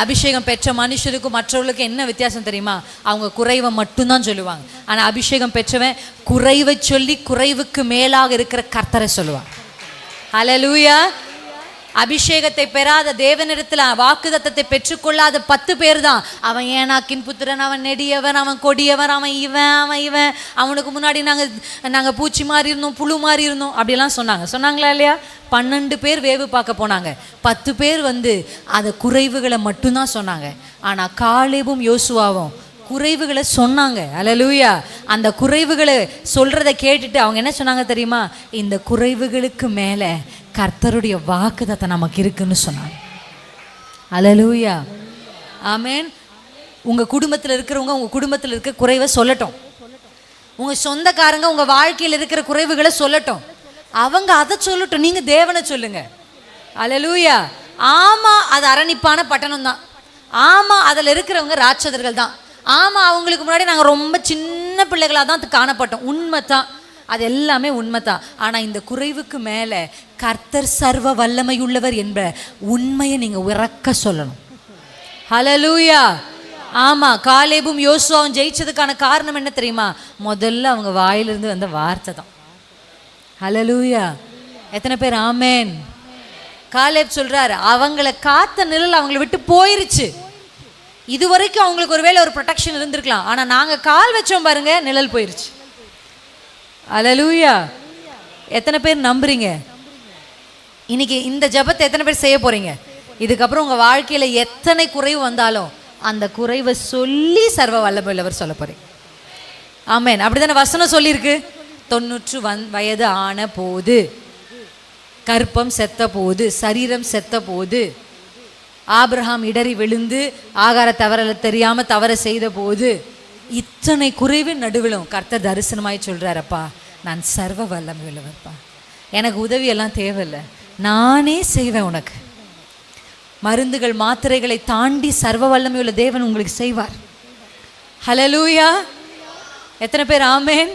அபிஷேகம் பெற்ற மனுஷருக்கும் மற்றவர்களுக்கும் என்ன வித்தியாசம் தெரியுமா? அவங்க குறைவை மட்டும்தான் சொல்லுவாங்க. ஆனால் அபிஷேகம் பெற்றவன் குறைவை சொல்லி குறைவுக்கு மேலாக இருக்கிற கர்த்தரை சொல்லுவான். ஹல்லேலூயா. அபிஷேகத்தை பெறாத தேவனிடத்தில் வாக்குத்தத்தத்தை பெற்றுக்கொள்ளாத 10 பேர் தான். அவன் ஏனாக்கின் புத்திரன், அவன் நெடியவன், அவன் கொடியவன், அவன் இவன், அவனுக்கு முன்னாடி நாங்கள் பூச்சி மாதிரி இருந்தோம், புழு மாதிரி இருந்தோம், அப்படிலாம் சொன்னாங்களா இல்லையா? 12 பேர் வேவு பார்க்க போனாங்க. 10 பேர் அதை குறைவுகளை மட்டும்தான் சொன்னாங்க. ஆனால் காலேபும் யோசுவாவும் குறைவுகளை சொன்னாங்க. அல்லேலூயா. அந்த குறைவுகளை சொல்றதை கேட்டுட்டு அவங்க என்ன சொன்னாங்க தெரியுமா? இந்த குறைவுகளுக்கு மேலே கர்த்தருடைய வாக்குத்தத்தம் நமக்கு இருக்குன்னு சொன்னாங்க. அல்லேலூயா. ஆமென். உங்கள் குடும்பத்தில் இருக்கிறவங்க உங்கள் குடும்பத்தில் இருக்கிற குறைவை சொல்லட்டும். உங்கள் சொந்தக்காரங்க உங்கள் வாழ்க்கையில் இருக்கிற குறைவுகளை சொல்லட்டும். அவங்க அதை சொல்லட்டும், நீங்கள் தேவனை சொல்லுங்க. அல்லேலூயா. ஆமாம், அது அரணிப்பான பட்டணம் தான். ஆமாம், அதில் இருக்கிறவங்க ராட்சதர்கள் தான். ஆமாம், அவங்களுக்கு முன்னாடி நாங்கள் ரொம்ப சின்ன பிள்ளைகளாக தான் காணப்பட்டோம். உண்மை தான், அது எல்லாமே உண்மை தான். ஆனால் இந்த குறைவுக்கு மேலே கர்த்தர் சர்வ வல்லமையுள்ளவர் என்ற உண்மையை நீங்கள் உறக்க சொல்லணும். ஹல்லேலூயா. ஆமாம், காலேபும் யோசுவாவும் ஜெயிச்சதுக்கான காரணம் என்ன தெரியுமா? முதல்ல அவங்க வாயிலிருந்து வந்த வார்த்தை தான். ஹல்லேலூயா. எத்தனை பேர் ஆமேன்? காலேப் சொல்றாரு, அவங்கள காத்த நிழல் அவங்களை விட்டு போயிருச்சு. இது வரைக்கும் அவங்களுக்கு ஒருவேளை ஒரு ப்ரொடெக்ஷன் இருந்திருக்கலாம். ஆனால் நாங்கள் கால் வச்சோம் பாருங்க, நிழல் போயிருச்சு. அல்லேலூயா. எத்தனை பேர் நம்புறீங்க? இன்னைக்கு இந்த ஜெபத்தை எத்தனை பேர் செய்ய போறீங்க? இதுக்கப்புறம் உங்கள் வாழ்க்கையில் எத்தனை குறைவு வந்தாலும் அந்த குறைவை சொல்லி சர்வ வல்லமையுள்ளவர் சொல்ல போறீங்க. ஆமென். அப்படிதானே வசனம் சொல்லியிருக்கு. 90 வயது ஆன போது, கற்பம் செத்த போது, சரீரம் செத்த போது, ஆபிரகாம் இடறி விழுந்து ஆகார தெரியாம தவற செய்த போது, இத்தனை குறைவின் நடுவிலும் கர்த்தர் தரிசனமாய் சொல்றாரப்பா, நான் சர்வ வல்லமை உள்ளவர்ப்பா, எனக்கு உதவியெல்லாம் தேவையில்லை, நானே செய்வேன் உனக்கு. மருந்துகள் மாத்திரைகளை தாண்டி சர்வ வல்லமை உள்ள தேவன் உங்களுக்கு செய்வார். ஹல்லேலூயா. எத்தனை பேர் ஆமென்?